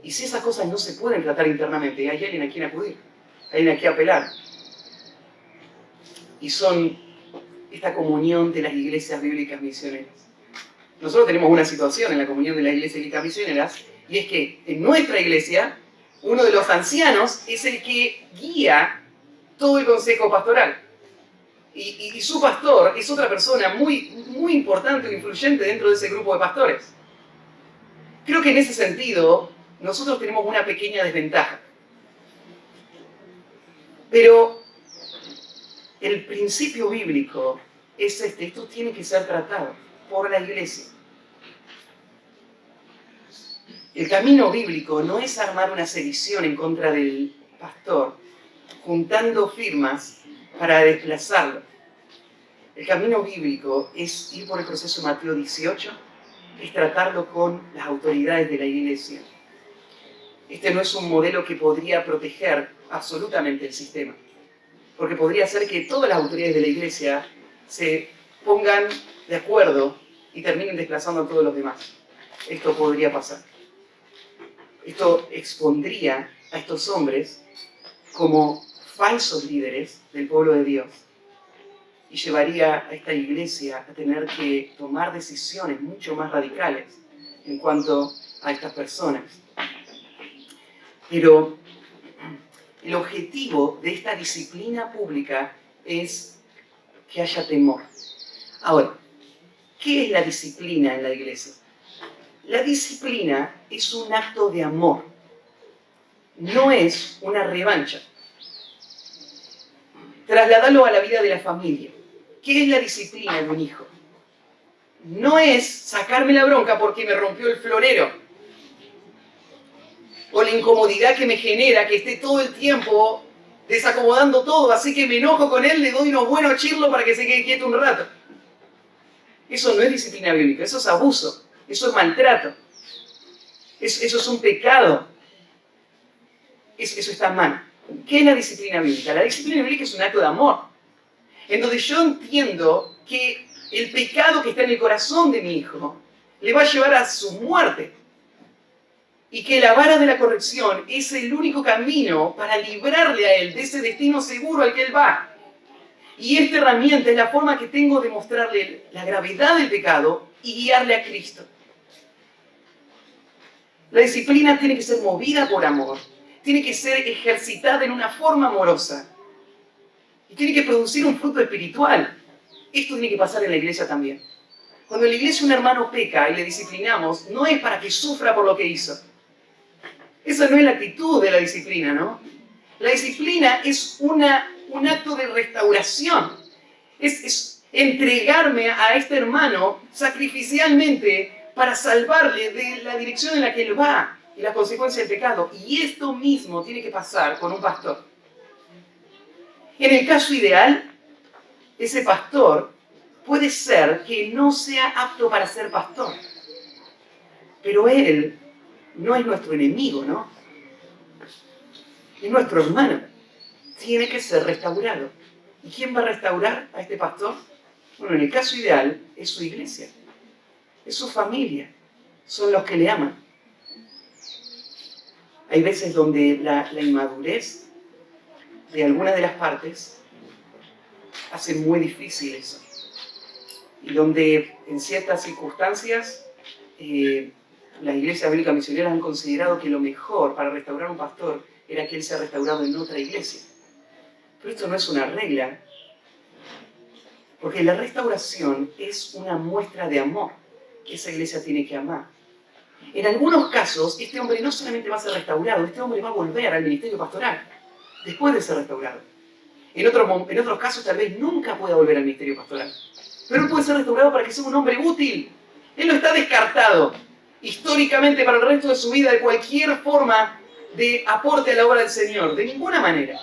Y si esas cosas no se pueden tratar internamente, hay alguien a quien acudir, hay alguien a quien apelar. Y son esta comunión de las iglesias bíblicas misioneras. Nosotros tenemos una situación en la comunión de las iglesias bíblicas misioneras, y es que en nuestra iglesia, uno de los ancianos es el que guía todo el consejo pastoral. Y su pastor es otra persona muy, muy importante o influyente dentro de ese grupo de pastores. Creo que en ese sentido, nosotros tenemos una pequeña desventaja. Pero el principio bíblico es esto tiene que ser tratado por la iglesia. El camino bíblico no es armar una sedición en contra del pastor, juntando firmas para desplazarlo. El camino bíblico es ir por el proceso de Mateo 18, es tratarlo con las autoridades de la iglesia. Este no es un modelo que podría proteger absolutamente el sistema, porque podría ser que todas las autoridades de la iglesia se pongan de acuerdo y terminen desplazando a todos los demás. Esto podría pasar. Esto expondría a estos hombres como falsos líderes del pueblo de Dios y llevaría a esta iglesia a tener que tomar decisiones mucho más radicales en cuanto a estas personas. Pero el objetivo de esta disciplina pública es que haya temor. Ahora, ¿qué es la disciplina en la iglesia? La disciplina es un acto de amor, no es una revancha. Trasladalo a la vida de la familia. ¿Qué es la disciplina de un hijo? No es sacarme la bronca porque me rompió el florero, o la incomodidad que me genera que esté todo el tiempo desacomodando todo, así que me enojo con él, le doy unos buenos chirlos para que se quede quieto un rato. Eso no es disciplina bíblica, eso es abuso, eso es maltrato, eso es un pecado, eso está mal. ¿Qué es la disciplina bíblica? La disciplina bíblica es un acto de amor, en donde yo entiendo que el pecado que está en el corazón de mi hijo le va a llevar a su muerte, y que la vara de la corrección es el único camino para librarle a él de ese destino seguro al que él va. Y esta herramienta es la forma que tengo de mostrarle la gravedad del pecado y guiarle a Cristo. La disciplina tiene que ser movida por amor, tiene que ser ejercitada en una forma amorosa y tiene que producir un fruto espiritual. Esto tiene que pasar en la iglesia también. Cuando en la iglesia un hermano peca y le disciplinamos, no es para que sufra por lo que hizo. Esa no es la actitud de la disciplina, ¿no? La disciplina es un acto de restauración. Es entregarme a este hermano sacrificialmente para salvarle de la dirección en la que él va y la consecuencia del pecado. Y esto mismo tiene que pasar con un pastor. En el caso ideal, ese pastor puede ser que no sea apto para ser pastor, pero él no es nuestro enemigo, ¿no? Es nuestro hermano. Tiene que ser restaurado. ¿Y quién va a restaurar a este pastor? Bueno, en el caso ideal, es su iglesia, es su familia, son los que le aman. Hay veces donde la inmadurez de alguna de las partes hace muy difícil eso. Y donde en ciertas circunstancias las iglesias bíblicas misioneras han considerado que lo mejor para restaurar un pastor era que él sea restaurado en otra iglesia. Pero esto no es una regla, porque la restauración es una muestra de amor que esa iglesia tiene que amar. En algunos casos, este hombre no solamente va a ser restaurado, este hombre va a volver al ministerio pastoral después de ser restaurado. En otros casos, tal vez nunca pueda volver al ministerio pastoral. Pero él puede ser restaurado para que sea un hombre útil. Él no está descartado históricamente para el resto de su vida de cualquier forma de aporte a la obra del Señor, de ninguna manera.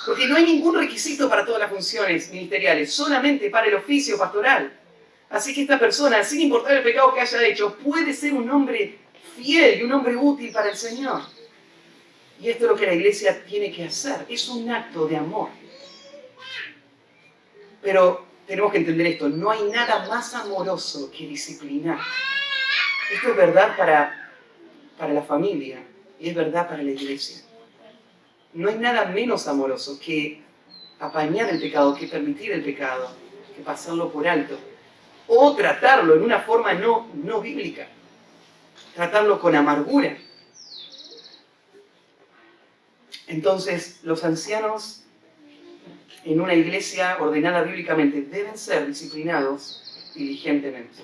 Porque no hay ningún requisito para todas las funciones ministeriales, solamente para el oficio pastoral. Así que esta persona, sin importar el pecado que haya hecho, puede ser un hombre fiel y un hombre útil para el Señor. Y esto es lo que la iglesia tiene que hacer. Es un acto de amor. Pero tenemos que entender esto. No hay nada más amoroso que disciplinar. Esto es verdad para la familia y es verdad para la iglesia. No hay nada menos amoroso que apañar el pecado, que permitir el pecado, que pasarlo por alto. O tratarlo en una forma no bíblica. Tratarlo con amargura. Entonces, los ancianos en una iglesia ordenada bíblicamente deben ser disciplinados diligentemente.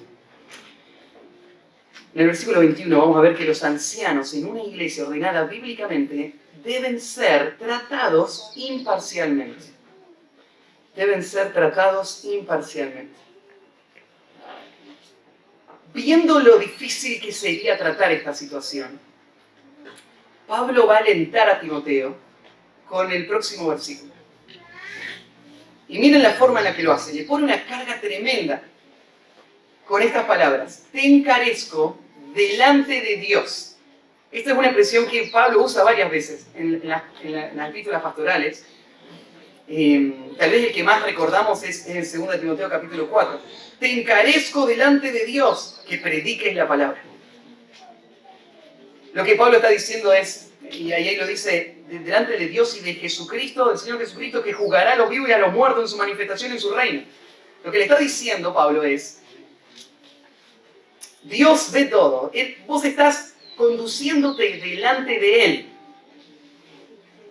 En el versículo 21 vamos a ver que los ancianos en una iglesia ordenada bíblicamente deben ser tratados imparcialmente. Deben ser tratados imparcialmente. Viendo lo difícil que sería tratar esta situación, Pablo va a alentar a Timoteo con el próximo versículo. Y miren la forma en la que lo hace. Le pone una carga tremenda con estas palabras. Te encarezco delante de Dios. Esta es una expresión que Pablo usa varias veces en las epístolas pastorales. Tal vez el que más recordamos es en 2 Timoteo capítulo 4. Te encarezco delante de Dios que prediques la palabra. Lo que Pablo está diciendo es, y ahí lo dice, delante de Dios y de Jesucristo, del Señor Jesucristo, que juzgará a los vivos y a los muertos en su manifestación en su reino. Lo que le está diciendo Pablo es, Dios ve todo. Vos estás conduciéndote delante de Él.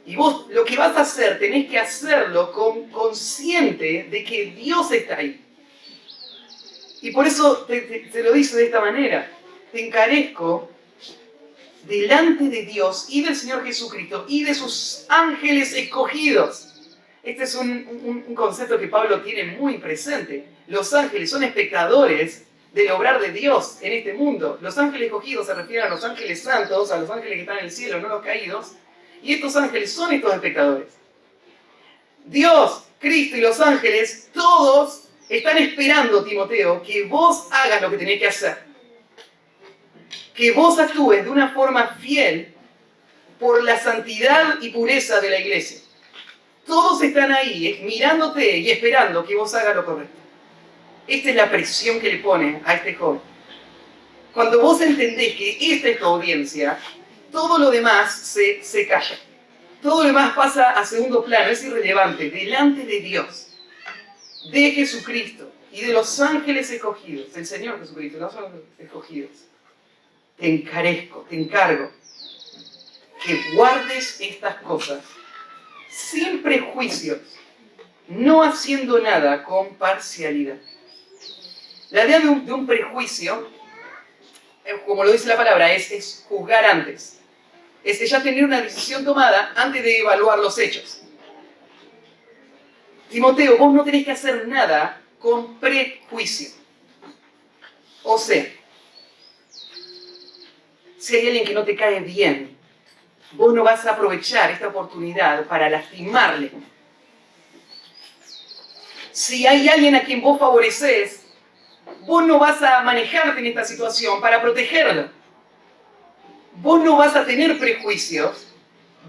Y vos lo que vas a hacer, tenés que hacerlo consciente de que Dios está ahí. Y por eso te lo dice de esta manera. Te encarezco delante de Dios y del Señor Jesucristo y de sus ángeles escogidos. Este es un concepto que Pablo tiene muy presente. Los ángeles son espectadores del obrar de Dios en este mundo. Los ángeles escogidos se refieren a los ángeles santos, a los ángeles que están en el cielo, no los caídos. Y estos ángeles son estos espectadores. Dios, Cristo y los ángeles, todos están esperando, Timoteo, que vos hagas lo que tenés que hacer. Que vos actúes de una forma fiel por la santidad y pureza de la iglesia. Todos están ahí mirándote y esperando que vos hagas lo correcto. Esta es la presión que le pone a este joven. Cuando vos entendés que esta es tu audiencia, todo lo demás se calla. Todo lo demás pasa a segundo plano, es irrelevante. Delante de Dios, de Jesucristo y de los ángeles escogidos, del Señor Jesucristo, los ángeles escogidos, te encarezco, te encargo que guardes estas cosas sin prejuicios, no haciendo nada con parcialidad. La idea de un prejuicio, como lo dice la palabra, es juzgar antes. Es ya tener una decisión tomada antes de evaluar los hechos. Timoteo, vos no tenés que hacer nada con prejuicio. O sea, si hay alguien que no te cae bien, vos no vas a aprovechar esta oportunidad para lastimarle. Si hay alguien a quien vos favoreces, vos no vas a manejarte en esta situación para protegerlo. Vos no vas a tener prejuicios,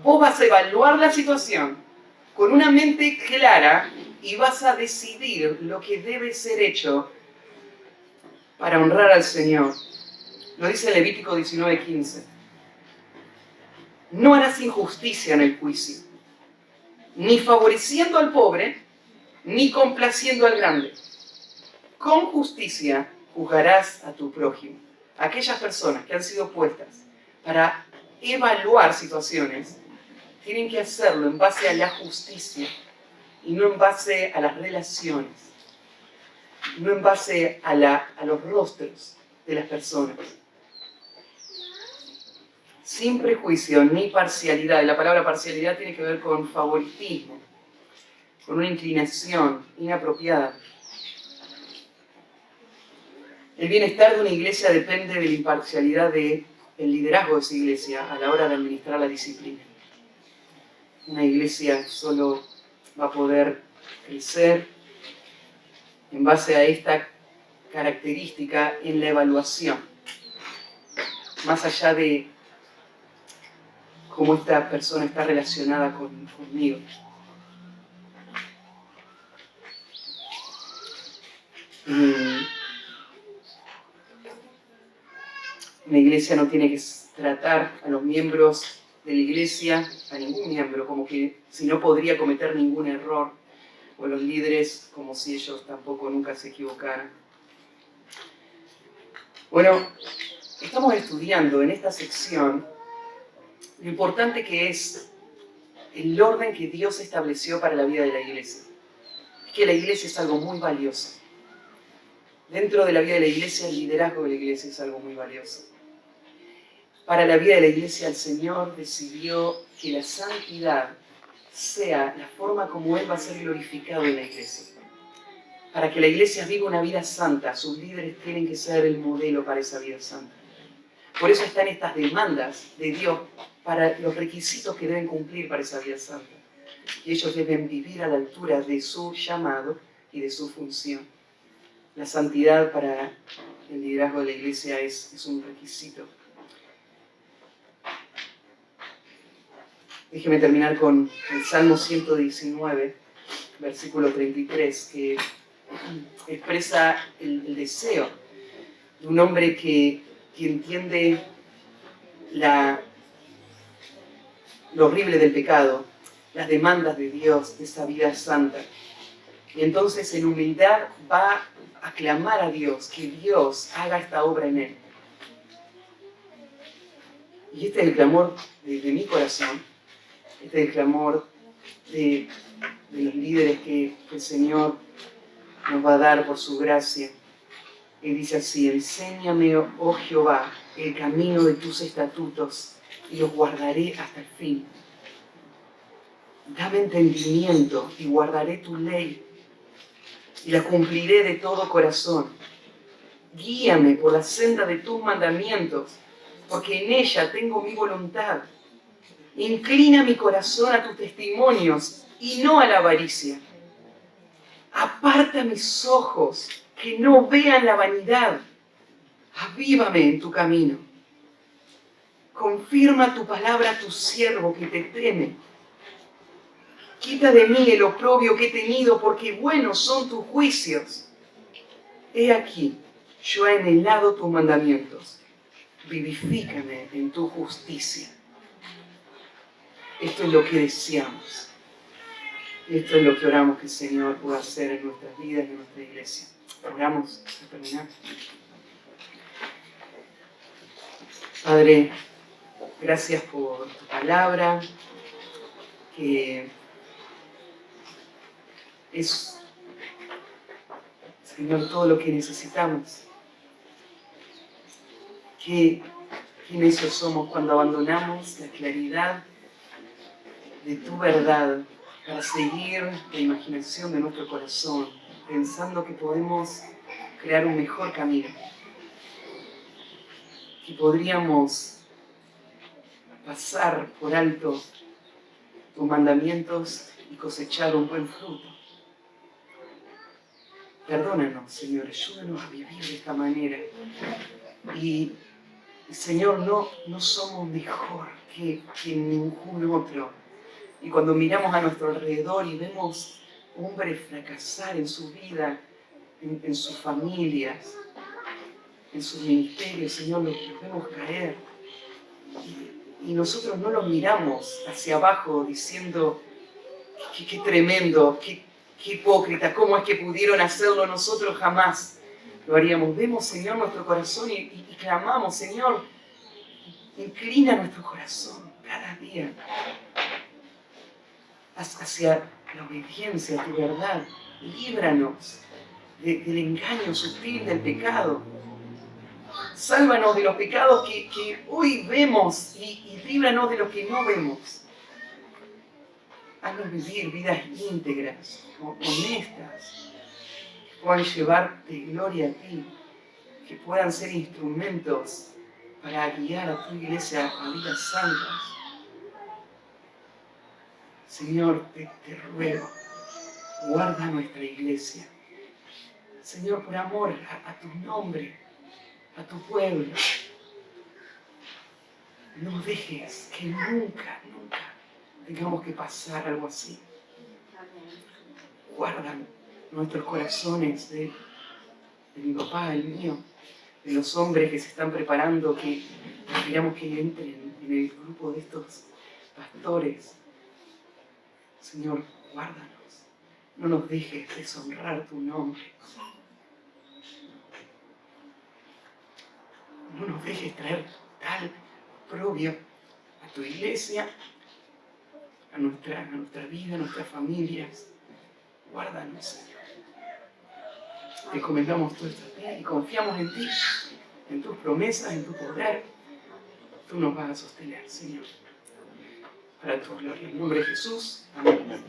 vos vas a evaluar la situación con una mente clara y vas a decidir lo que debe ser hecho para honrar al Señor. Lo dice Levítico 19:15. No harás injusticia en el juicio, ni favoreciendo al pobre, ni complaciendo al grande. Con justicia juzgarás a tu prójimo. Aquellas personas que han sido puestas para evaluar situaciones tienen que hacerlo en base a la justicia y no en base a las relaciones, no en base a los rostros de las personas. Sin prejuicio ni parcialidad. La palabra parcialidad tiene que ver con favoritismo, con una inclinación inapropiada. El bienestar de una iglesia depende de la imparcialidad del liderazgo de esa iglesia a la hora de administrar la disciplina. Una iglesia solo va a poder crecer en base a esta característica en la evaluación, más allá de cómo esta persona está relacionada conmigo. Una iglesia no tiene que tratar a los miembros de la iglesia, a ningún miembro, como que si no podría cometer ningún error, o a los líderes como si ellos tampoco nunca se equivocaran. Bueno, estamos estudiando en esta sección lo importante que es el orden que Dios estableció para la vida de la iglesia. Es que la iglesia es algo muy valioso. Dentro de la vida de la iglesia, el liderazgo de la iglesia es algo muy valioso. Para la vida de la iglesia, el Señor decidió que la santidad sea la forma como Él va a ser glorificado en la iglesia. Para que la iglesia viva una vida santa, sus líderes tienen que ser el modelo para esa vida santa. Por eso están estas demandas de Dios para los requisitos que deben cumplir para esa vida santa. Y ellos deben vivir a la altura de su llamado y de su función. La santidad para el liderazgo de la iglesia es un requisito. Déjeme terminar con el Salmo 119, versículo 33, que expresa el deseo de un hombre que entiende lo horrible del pecado, las demandas de Dios, de esa vida santa. Y entonces en humildad va a clamar a Dios, que Dios haga esta obra en él. Y este es el clamor de mi corazón, este es el clamor de los líderes que el Señor nos va a dar por su gracia. Él dice así: enséñame, oh Jehová, el camino de tus estatutos y los guardaré hasta el fin. Dame entendimiento y guardaré tu ley y la cumpliré de todo corazón. Guíame por la senda de tus mandamientos, porque en ella tengo mi voluntad. Inclina mi corazón a tus testimonios y no a la avaricia. Aparta mis ojos que no vean la vanidad. Avívame en tu camino. Confirma tu palabra a tu siervo que te teme. Quita de mí el oprobio que he tenido, porque buenos son tus juicios. He aquí, yo he anhelado tus mandamientos. Vivifícame en tu justicia. Esto es lo que deseamos. Esto es lo que oramos que el Señor pueda hacer en nuestras vidas y en nuestra iglesia. Oramos para terminar. Padre, gracias por tu palabra, que es, Señor, todo lo que necesitamos. Qué necios somos cuando abandonamos la claridad de tu verdad para seguir la imaginación de nuestro corazón, pensando que podemos crear un mejor camino, que podríamos pasar por alto tus mandamientos y cosechar un buen fruto. Perdónanos, Señor, ayúdanos a vivir de esta manera. Y Señor, no somos mejor que ningún otro. Y cuando miramos a nuestro alrededor y vemos hombres fracasar en su vida, en sus familias, en sus ministerios, Señor, los vemos caer. Y nosotros no los miramos hacia abajo diciendo, qué tremendo, qué hipócrita, cómo es que pudieron hacerlo, nosotros jamás lo haríamos. Vemos, Señor, nuestro corazón y clamamos, Señor, inclina nuestro corazón cada día. hacia la obediencia a tu verdad. Líbranos del engaño sutil del pecado. Sálvanos de los pecados que hoy vemos y líbranos de los que no vemos. Haznos vivir vidas íntegras, honestas, que puedan llevarte gloria a ti, que puedan ser instrumentos para guiar a tu iglesia a vidas santas. Señor, te ruego, guarda nuestra iglesia. Señor, por amor a tu nombre, a tu pueblo, no dejes que nunca tengamos que pasar algo así. Guarda nuestros corazones de mi papá, el mío, de los hombres que se están preparando, que queremos que entren en el grupo de estos pastores. Señor, guárdanos. No nos dejes deshonrar tu nombre. No nos dejes traer tal oprobio a tu iglesia, a nuestra vida, a nuestras familias. Guárdanos, Señor. Te encomendamos todo esto a ti y confiamos en ti, en tus promesas, en tu poder. Tú nos vas a sostener, Señor. Para tu gloria. En el nombre de Jesús. Amén.